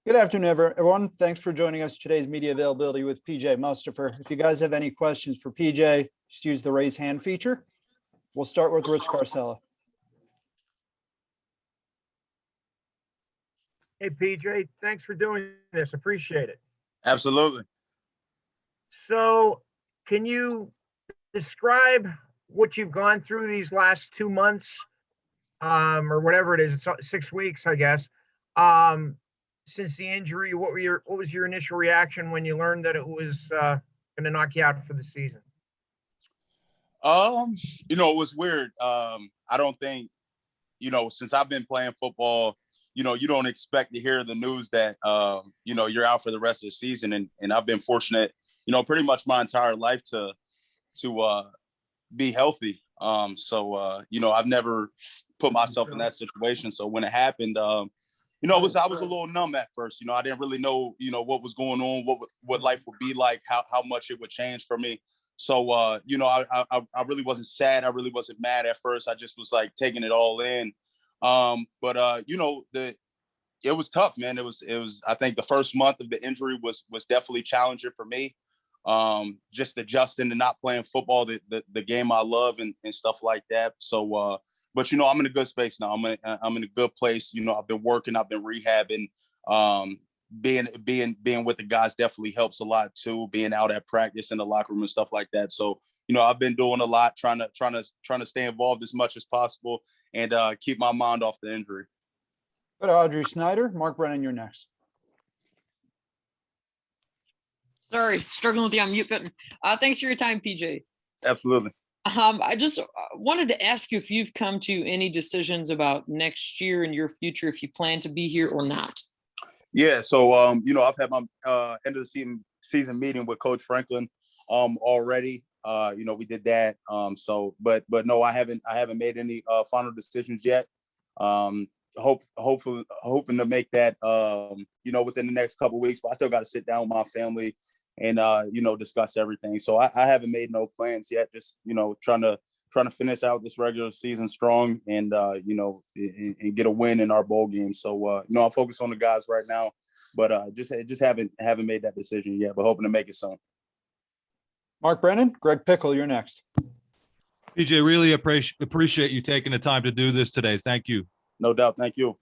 Good afternoon, everyone. Thanks for joining us today's media availability with PJ Mustipher. If you guys have any questions for PJ, just use the raise hand feature. We'll start with Rich Carcella. Hey, PJ, thanks for doing this. Appreciate it. Absolutely. So can you describe what you've gone through these last 2 months, or whatever it is, it's 6 weeks, I guess, since the injury? What was your initial reaction when you learned that it was going to knock you out for the season? It was weird. I don't think, since I've been playing football, you don't expect to hear the news that, you're out for the rest of the season. And I've been fortunate, pretty much my entire life to be healthy. I've never put myself in that situation. So when it happened, I was a little numb at first. I didn't really know, what was going on, what life would be like, how much it would change for me. So, I really wasn't sad. I really wasn't mad at first. I just was like taking it all in. It was tough, man. It was, I think the first month of the injury was definitely challenging for me. Just adjusting to not playing football, the game I love and stuff like that. So, but I'm in a good space now. I'm in a good place. I've been working, I've been rehabbing. Being with the guys definitely helps a lot too. Being out at practice in the locker room and stuff like that. So, I've been doing a lot, trying to stay involved as much as possible and keep my mind off the injury. Go to Audrey Snyder. Mark Brennan, you're next. Sorry, struggling with the unmute button. Thanks for your time, PJ. Absolutely. I just wanted to ask you if you've come to any decisions about next year and your future, if you plan to be here or not. Yeah, so I've had my end of the season meeting with Coach Franklin already. We did that. But no, I haven't made any final decisions yet. Hoping to make that within the next couple of weeks, but I still got to sit down with my family and discuss everything. So I haven't made no plans yet. Just trying to finish out this regular season strong and and get a win in our bowl game. So I'll focus on the guys right now, but just haven't made that decision yet, but hoping to make it soon. Mark Brennan. Greg Pickle, you're next. PJ, really appreciate you taking the time to do this today. Thank you. No doubt. Thank you.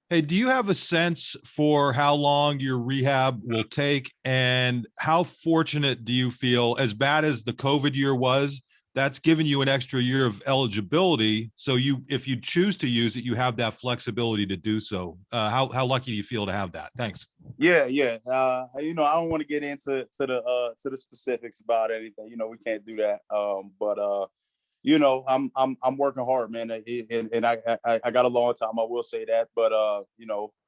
Hey, do you have a sense for how long your rehab will take, and how fortunate do you feel, as bad as the COVID year was, that's given you an extra year of eligibility? So if you choose to use it, you have that flexibility to do so. How lucky do you feel to have that? Thanks. Yeah. I don't want to get into the specifics about anything. We can't do that. I'm working hard, man, and I got a long time. I will say that, but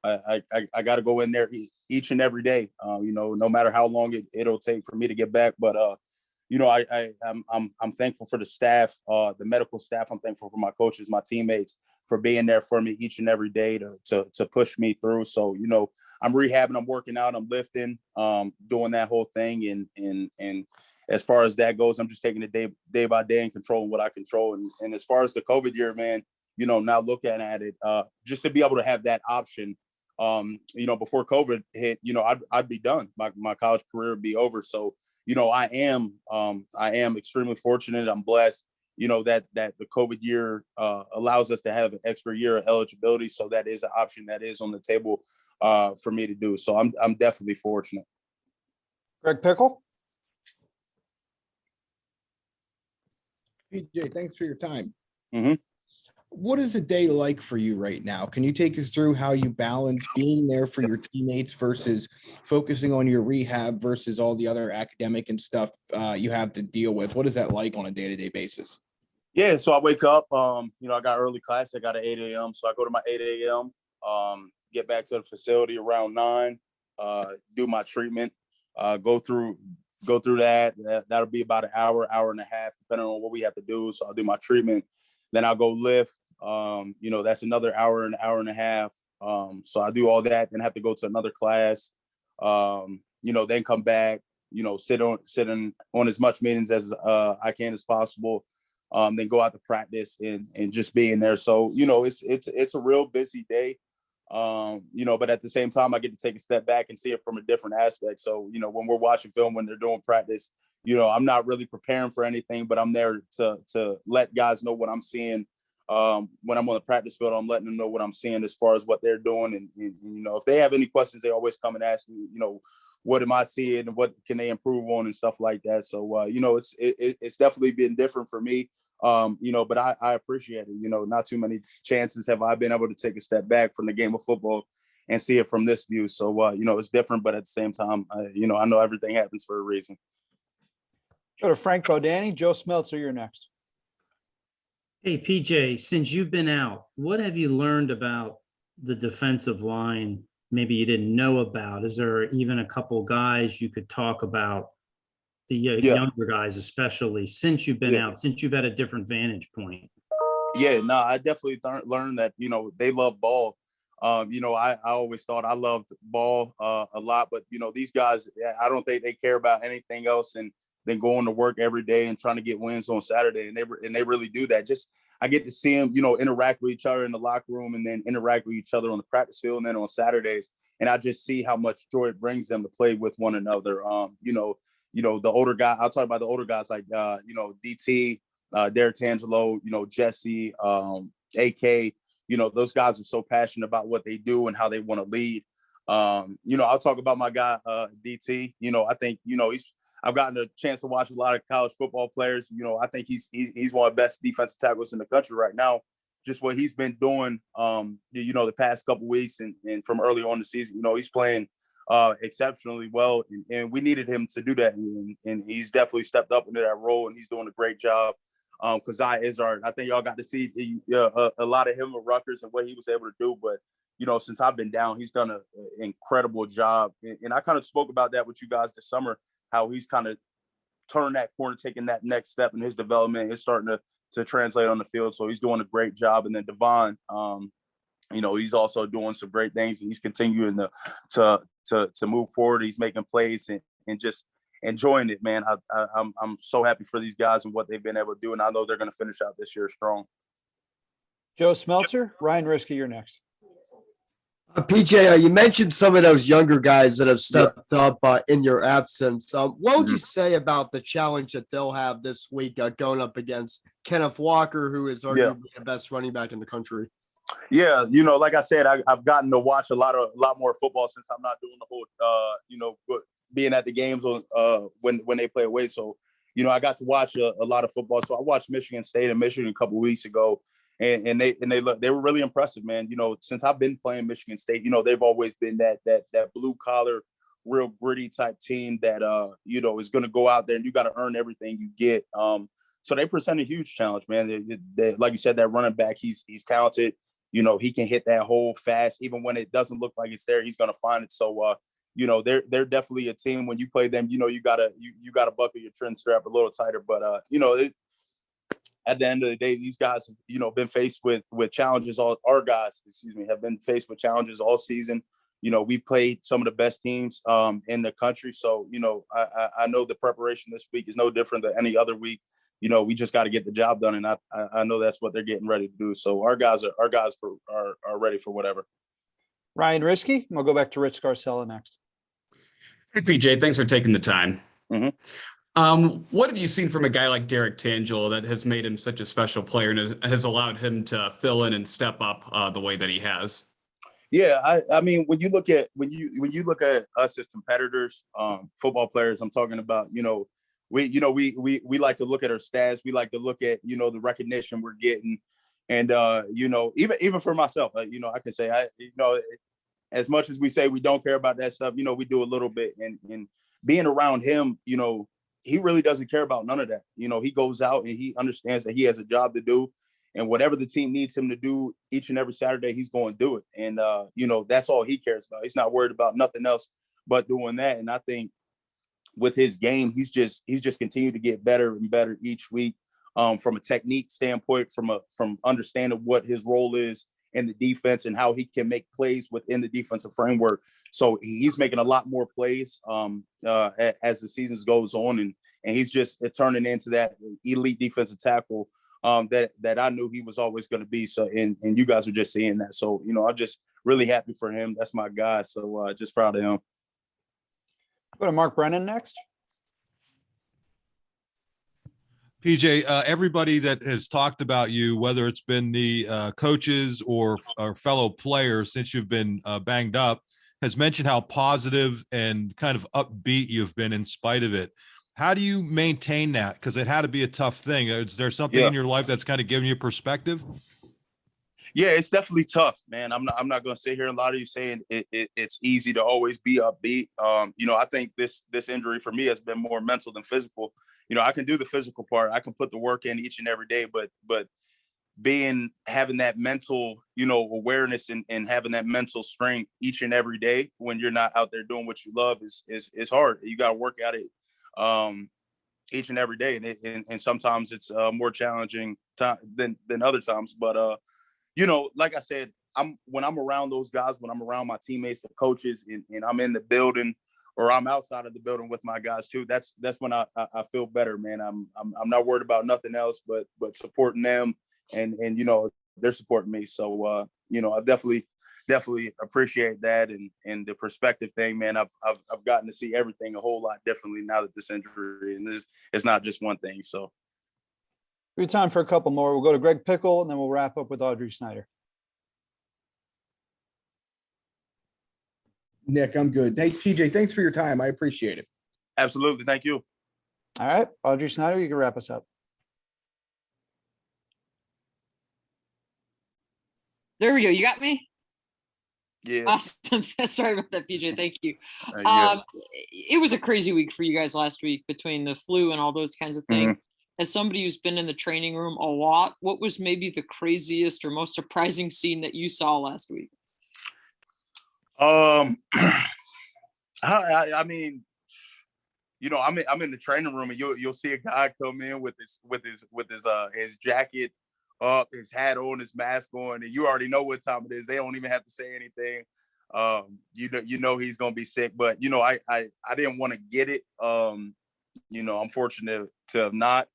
I got to go in there each and every day. No matter how long it'll take for me to get back. But I'm thankful for the staff, the medical staff. I'm thankful for my coaches, my teammates, for being there for me each and every day to push me through. So I'm rehabbing, I'm working out, I'm lifting, doing that whole thing, and as far as that goes, I'm just taking it day by day and controlling what I control. And as far as the COVID year, man, now looking at it, just to be able to have that option, before COVID hit, I'd be done. My college career would be over. So, I am extremely fortunate. I'm blessed, that the COVID year allows us to have an extra year of eligibility. So that is an option that is on the table for me to do. So I'm definitely fortunate. Greg Pickle. PJ, thanks for your time. Mm-hmm. What is a day like for you right now? Can you take us through how you balance being there for your teammates versus focusing on your rehab versus all the other academic and stuff you have to deal with? What is that like on a day-to-day basis? Yeah, so I wake up, I got early class. I got at 8 a.m. So I go to my 8 a.m., get back to the facility around 9, do my treatment, go through that. That'll be about an hour and a half, depending on what we have to do. So I'll do my treatment. Then I'll go lift. That's another hour and a half. So I do all that, then have to go to another class, then come back, sit on as much meetings as I can as possible. Then go out to practice and just being there. So, it's a real busy day. But at the same time, I get to take a step back and see it from a different aspect. So, when we're watching film, when they're doing practice, I'm not really preparing for anything, but I'm there to let guys know what I'm seeing. When I'm on the practice field, I'm letting them know what I'm seeing as far as what they're doing. And if they have any questions, they always come and ask me, what am I seeing and what can they improve on and stuff like that. So, it's definitely been different for me. But I appreciate it. Not too many chances have I been able to take a step back from the game of football and see it from this view. So, it's different, but at the same time, I know everything happens for a reason. Go to Frank Bodani. Joe Smeltzer, you're next. Hey, PJ, since you've been out, what have you learned about the defensive line maybe you didn't know about? Is there even a couple guys you could talk about, the younger guys especially, since you've been out, since you've had a different vantage point? Yeah, no, I definitely learned that, they love ball. I always thought I loved ball a lot, but, these guys, I don't think they care about anything else and than going to work every day and trying to get wins on Saturday. And they really do that. Just, I get to see them, interact with each other in the locker room and then interact with each other on the practice field and then on Saturdays. And I just see how much joy it brings them to play with one another. The older guy, I'll talk about the older guys like, DT, Derek Tangelo, Jesse, AK, those guys are so passionate about what they do and how they want to lead. I'll talk about my guy, DT. I think, I've gotten a chance to watch a lot of college football players. I think he's one of the best defensive tackles in the country right now. Just what he's been doing, the past couple of weeks and from early on the season, he's playing exceptionally well. And we needed him to do that. And he's definitely stepped up into that role and he's doing a great job. Kazai Izzard, I think y'all got to see a lot of him at Rutgers and what he was able to do. But, since I've been down, he's done an incredible job. And I kind of spoke about that with you guys this summer, how he's kind of turned that corner, taking that next step in his development. It's starting to translate on the field. So he's doing a great job. And then Devon, he's also doing some great things and he's continuing to move forward. He's making plays and just enjoying it, man. I'm so happy for these guys and what they've been able to do. And I know they're going to finish out this year strong. Joe Smeltzer, Ryan Risky, you're next. PJ, you mentioned some of those younger guys that have stepped up in your absence. What would you say about the challenge that they'll have this week going up against Kenneth Walker, who is arguably the best running back in the country? Yeah, like I said, I've gotten to watch a lot more football since I'm not doing the whole, being at the games when they play away. So, I got to watch a lot of football. So I watched Michigan State and Michigan a couple of weeks ago. And they were really impressive, man. Since I've been playing Michigan State, they've always been that blue collar, real gritty type team that is going to go out there and you got to earn everything you get. So they present a huge challenge, man. They, like you said, that running back, he's talented. He can hit that hole fast, even when it doesn't look like it's there. He's going to find it. So they're definitely a team. When you play them, you gotta buckle your trim strap a little tighter. But at the end of the day, these guys have, been faced with challenges. Our guys, have been faced with challenges all season. We played some of the best teams in the country. So, I know the preparation this week is no different than any other week. We just got to get the job done. And I know that's what they're getting ready to do. So our guys are ready for whatever. Ryan Risky, we'll go back to Rich Scarcella next. Hey, PJ, thanks for taking the time. Mm-hmm. What have you seen from a guy like Derek Tangelo that has made him such a special player and has allowed him to fill in and step up the way that he has? Yeah, I mean, when you look at us as competitors, football players, I'm talking about, we like to look at our stats. We like to look at, the recognition we're getting. And, even for myself, I can say, as much as we say we don't care about that stuff, we do a little bit. And being around him, he really doesn't care about none of that. He goes out and he understands that he has a job to do. And whatever the team needs him to do each and every Saturday, he's going to do it. And, that's all he cares about. He's not worried about nothing else but doing that. And I think with his game, he's just continued to get better and better each week, from a technique standpoint, from understanding what his role is in the defense and how he can make plays within the defensive framework. So he's making a lot more plays as the season goes on. And he's just turning into that elite defensive tackle that I knew he was always going to be. So, and you guys are just seeing that. So, I'm just really happy for him. That's my guy. So just proud of him. Go to Mark Brennan next. PJ, everybody that has talked about you, whether it's been the coaches or fellow players since you've been banged up, has mentioned how positive and kind of upbeat you've been in spite of it. How do you maintain that? Because it had to be a tough thing. Is there something in your life that's kind of giving you perspective? Yeah, it's definitely tough, man. I'm not going to sit here and lie to you saying it's easy to always be upbeat. I think this injury for me has been more mental than physical. I can do the physical part. I can put the work in each and every day, but having that mental, awareness and having that mental strength each and every day when you're not out there doing what you love is hard. You got to work at it each and every day, and sometimes it's more challenging than other times. But like I said, when I'm around those guys, when I'm around my teammates, the coaches, and I'm in the building or I'm outside of the building with my guys too, that's when I feel better, man. I'm not worried about nothing else but supporting them, and they're supporting me. So I definitely appreciate that, and the perspective thing, man. I've gotten to see everything a whole lot differently now that this injury, and it's not just one thing. So We have time for a couple more. We'll go to Greg Pickle, and then we'll wrap up with Audrey Snyder. Nick, I'm good. Hey, PJ, thanks for your time. I appreciate it. absolutely, thank you. All right, Audrey Snyder, you can wrap us up. There we go. You got me? Yeah. Awesome. Sorry about that, PJ. Thank you. Yeah. It was a crazy week for you guys last week between the flu and all those kinds of things. Mm-hmm. As somebody who's been in the training room a lot, what was maybe the craziest or most surprising scene that you saw last week? I mean, I'm in the training room, and you'll see a guy come in with his jacket up, his hat on, his mask on, and you already know what time it is. They don't even have to say anything. He's gonna be sick, but I didn't want to get it. I'm fortunate to have not.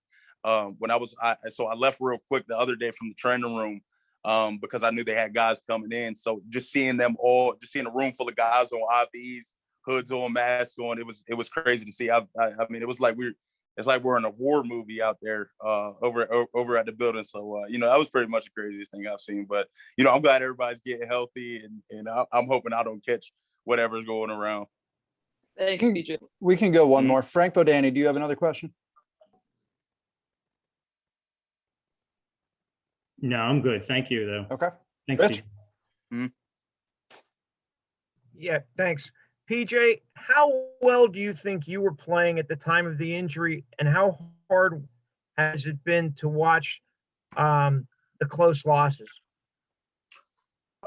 So I left real quick the other day from the training room because I knew they had guys coming in. So just seeing a room full of guys on IVs, hoods on, masks on, it was crazy to see. I mean, it's like we're in a war movie out there over at the building. So that was pretty much the craziest thing I've seen. But I'm glad everybody's getting healthy, and I'm hoping I don't catch whatever's going around. Thanks, PJ. We can go one Mhm. more. Frank Bodani, do you have another question? No, I'm good. Thank you, though. Okay. Thanks, Rich? PJ. Yeah, thanks. PJ, how well do you think you were playing at the time of the injury, and how hard has it been to watch the close losses?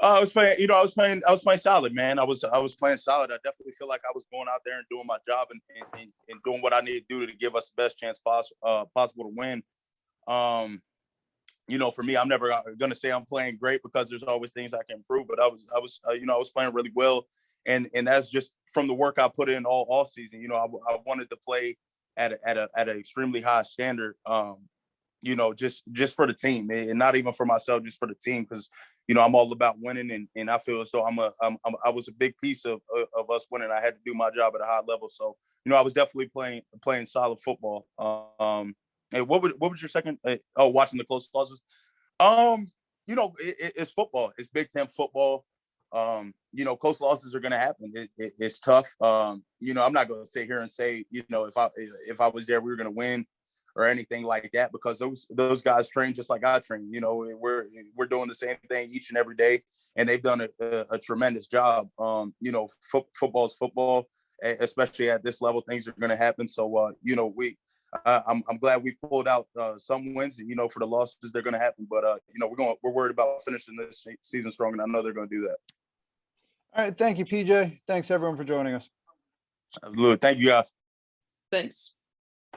I was playing solid, man. I was playing solid. I definitely feel like I was going out there and doing my job and doing what I need to do to give us the best chance possible to win. For me, I'm never going to say I'm playing great because there's always things I can improve, but I was playing really well. And that's just from the work I put in all season. I wanted to play at an extremely high standard, just for the team, and not even for myself, just for the team, because I'm all about winning, and I feel as though I was a big piece of us winning. I had to do my job at a high level, so I was definitely playing solid football. And what was your second? Watching the close losses. It's football. It's Big Ten football. Close losses are going to happen. It's tough. I'm not going to sit here and say, if I was there, we were going to win or anything like that, because those guys train just like I train. We're doing the same thing each and every day, and they've done a tremendous job. Football is football, especially at this level. Things are going to happen. So, I'm glad we pulled out some wins. For the losses, they're going to happen. But we're worried about finishing this season strong, and I know they're going to do that. All right. Thank you, PJ. Thanks everyone for joining us. Absolutely. Thank you, guys. Thanks.